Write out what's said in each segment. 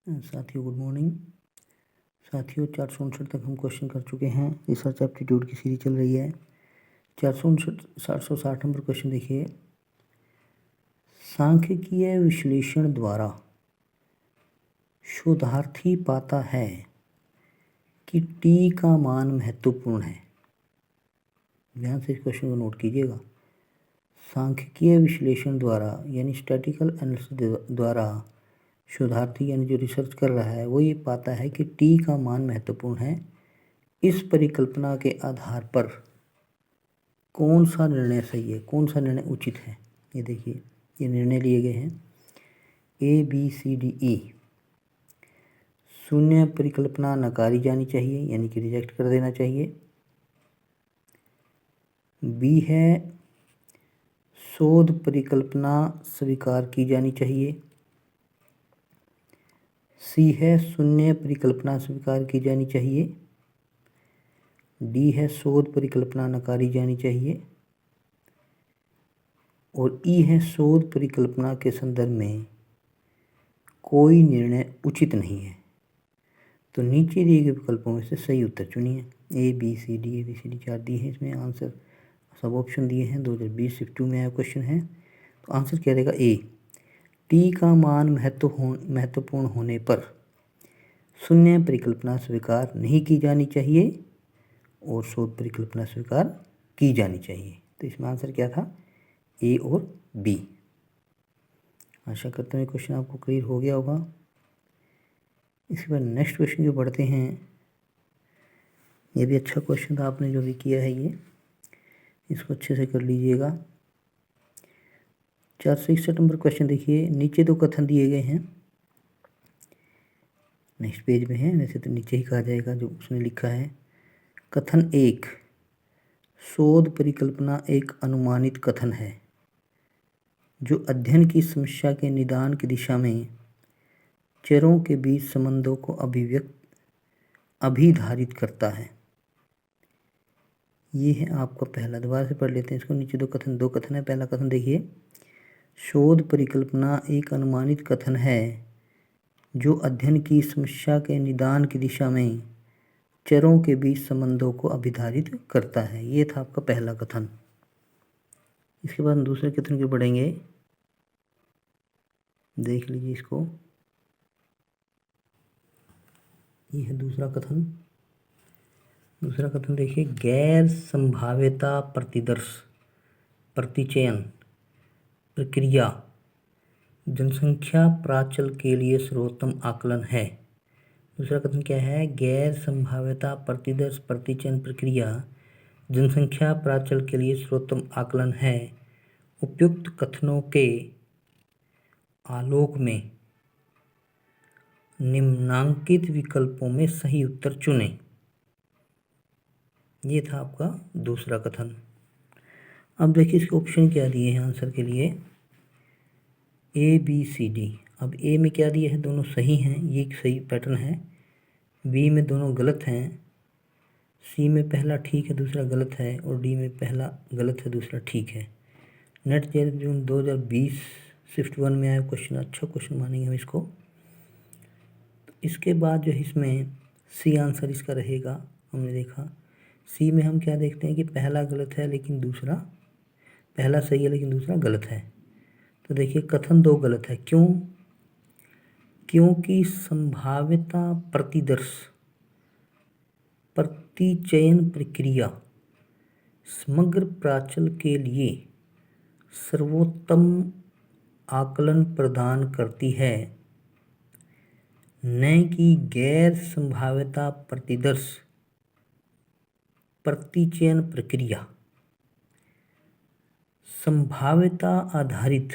साथियों good morning. साथियों 459 तक हम क्वेश्चन कर चुके हैं। रिसर्च एप्टीट्यूड की सीरीज चल रही है। 760 नंबर क्वेश्चन देखिए। सांख्यिकीय विश्लेषण द्वारा शोधार्थी पाता है कि टी का मान महत्वपूर्ण है। ध्यान से इस क्वेश्चन को नोट कीजिएगा। सांख्यिकीय विश्लेषण द्वारा यानी स्टैटिकल एनालिसिस द्वारा शोधार्थी यानी जो रिसर्च कर रहा है वो ये पाता है कि टी का मान महत्वपूर्ण है। इस परिकल्पना के आधार पर कौन सा निर्णय सही है, कौन सा निर्णय उचित है। ये देखिए, ये निर्णय लिए गए हैं ABCDE। शून्य परिकल्पना नकारी जानी चाहिए यानी कि रिजेक्ट कर देना चाहिए। बी है शोध परिकल्पना स्वीकार की जानी चाहिए। सी है शून्य परिकल्पना स्वीकार की जानी चाहिए। डी है शोध परिकल्पना नकारी जानी चाहिए। और ई है शोध परिकल्पना के संदर्भ में कोई निर्णय उचित नहीं है। तो नीचे दिए गए विकल्पों में से सही उत्तर चुनिए। ABCD 4 दी है, इसमें आंसर सब ऑप्शन दिए हैं। 2020 शिफ्ट 2 में आया क्वेश्चन है। तो आंसर क्या रहेगा? ए। टी का मान महत्वपूर्ण होने पर शून्य परिकल्पना स्वीकार नहीं की जानी चाहिए और शोध परिकल्पना स्वीकार की जानी चाहिए। तो इसमें आंसर क्या था? ए और बी। आशा करता हूँ क्वेश्चन आपको क्लियर हो गया होगा। इसके बाद नेक्स्ट क्वेश्चन जो पढ़ते हैं, ये भी अच्छा क्वेश्चन था, आपने जो भी किया है ये इसको अच्छे से कर लीजिएगा। 461 नंबर क्वेश्चन देखिए। नीचे दो कथन दिए गए हैं, नेक्स्ट पेज में है, वैसे तो नीचे ही कहा जाएगा जो उसने लिखा है। कथन 1, शोध परिकल्पना एक अनुमानित कथन है जो अध्ययन की समस्या के निदान की दिशा में चरों के बीच संबंधों को अभिधारित करता है। ये है आपका पहला। दोबारा से पढ़ लेते हैं इसको। नीचे दो कथन है। पहला कथन देखिए, शोध परिकल्पना एक अनुमानित कथन है जो अध्ययन की समस्या के निदान की दिशा में चरों के बीच संबंधों को अभिधारित करता है। ये था आपका पहला कथन। इसके बाद हम दूसरे कथन की पढ़ेंगे, देख लीजिए इसको। ये है दूसरा कथन। दूसरा कथन देखिए, गैर संभाव्यता प्रतिदर्श प्रतिचयन प्रक्रिया जनसंख्या प्राचल के लिए सर्वोत्तम आकलन है। दूसरा कथन क्या है? गैर संभाव्यता प्रतिदर्श प्रतिचयन प्रक्रिया जनसंख्या प्राचल के लिए सर्वोत्तम आकलन है। उपयुक्त कथनों के आलोक में निम्नांकित विकल्पों में सही उत्तर चुनें। ये था आपका दूसरा कथन। अब देखिए इसके ऑप्शन क्या दिए हैं आंसर के लिए। ABCD। अब ए में क्या दिया है? दोनों सही हैं, ये एक सही पैटर्न है। बी में दोनों गलत हैं। सी में पहला ठीक है दूसरा गलत है। और डी में पहला गलत है दूसरा ठीक है। नेट जून 2020 शिफ्ट 1 में आया क्वेश्चन, अच्छा क्वेश्चन मानेंगे हम इसको। तो इसके बाद जो इसमें सी आंसर इसका रहेगा। हमने देखा सी में हम क्या देखते हैं कि पहला गलत है लेकिन दूसरा, पहला सही है लेकिन दूसरा गलत है। तो देखिए कथन 2 गलत है। क्यों? क्योंकि संभाव्यता प्रतिदर्श प्रतिचयन प्रक्रिया समग्र प्राचल के लिए सर्वोत्तम आकलन प्रदान करती है, न कि गैर संभाव्यता प्रतिदर्श प्रतिचयन प्रक्रिया। संभाव्यता आधारित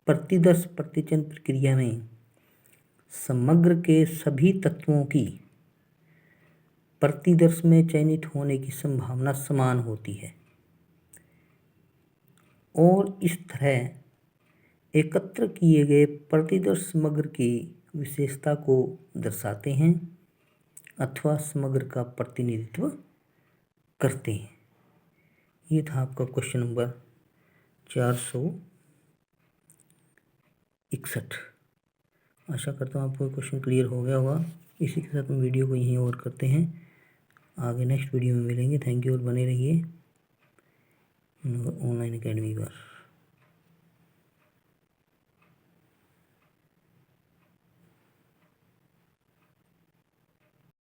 प्रतिदर्श प्रतिचयन प्रक्रिया में समग्र के सभी तत्वों की प्रतिदर्श में चयनित होने की संभावना समान होती है और इस तरह एकत्र किए गए प्रतिदर्श समग्र की विशेषता को दर्शाते हैं अथवा समग्र का प्रतिनिधित्व करते हैं। ये था आपका क्वेश्चन नंबर 460। 61। आशा करता हूँ आपको क्वेश्चन क्लियर हो गया होगा। इसी के साथ हम वीडियो को यहीं और करते हैं, आगे नेक्स्ट वीडियो में मिलेंगे। थैंक यू और बने रहिए ऑनलाइन अकेडमी पर।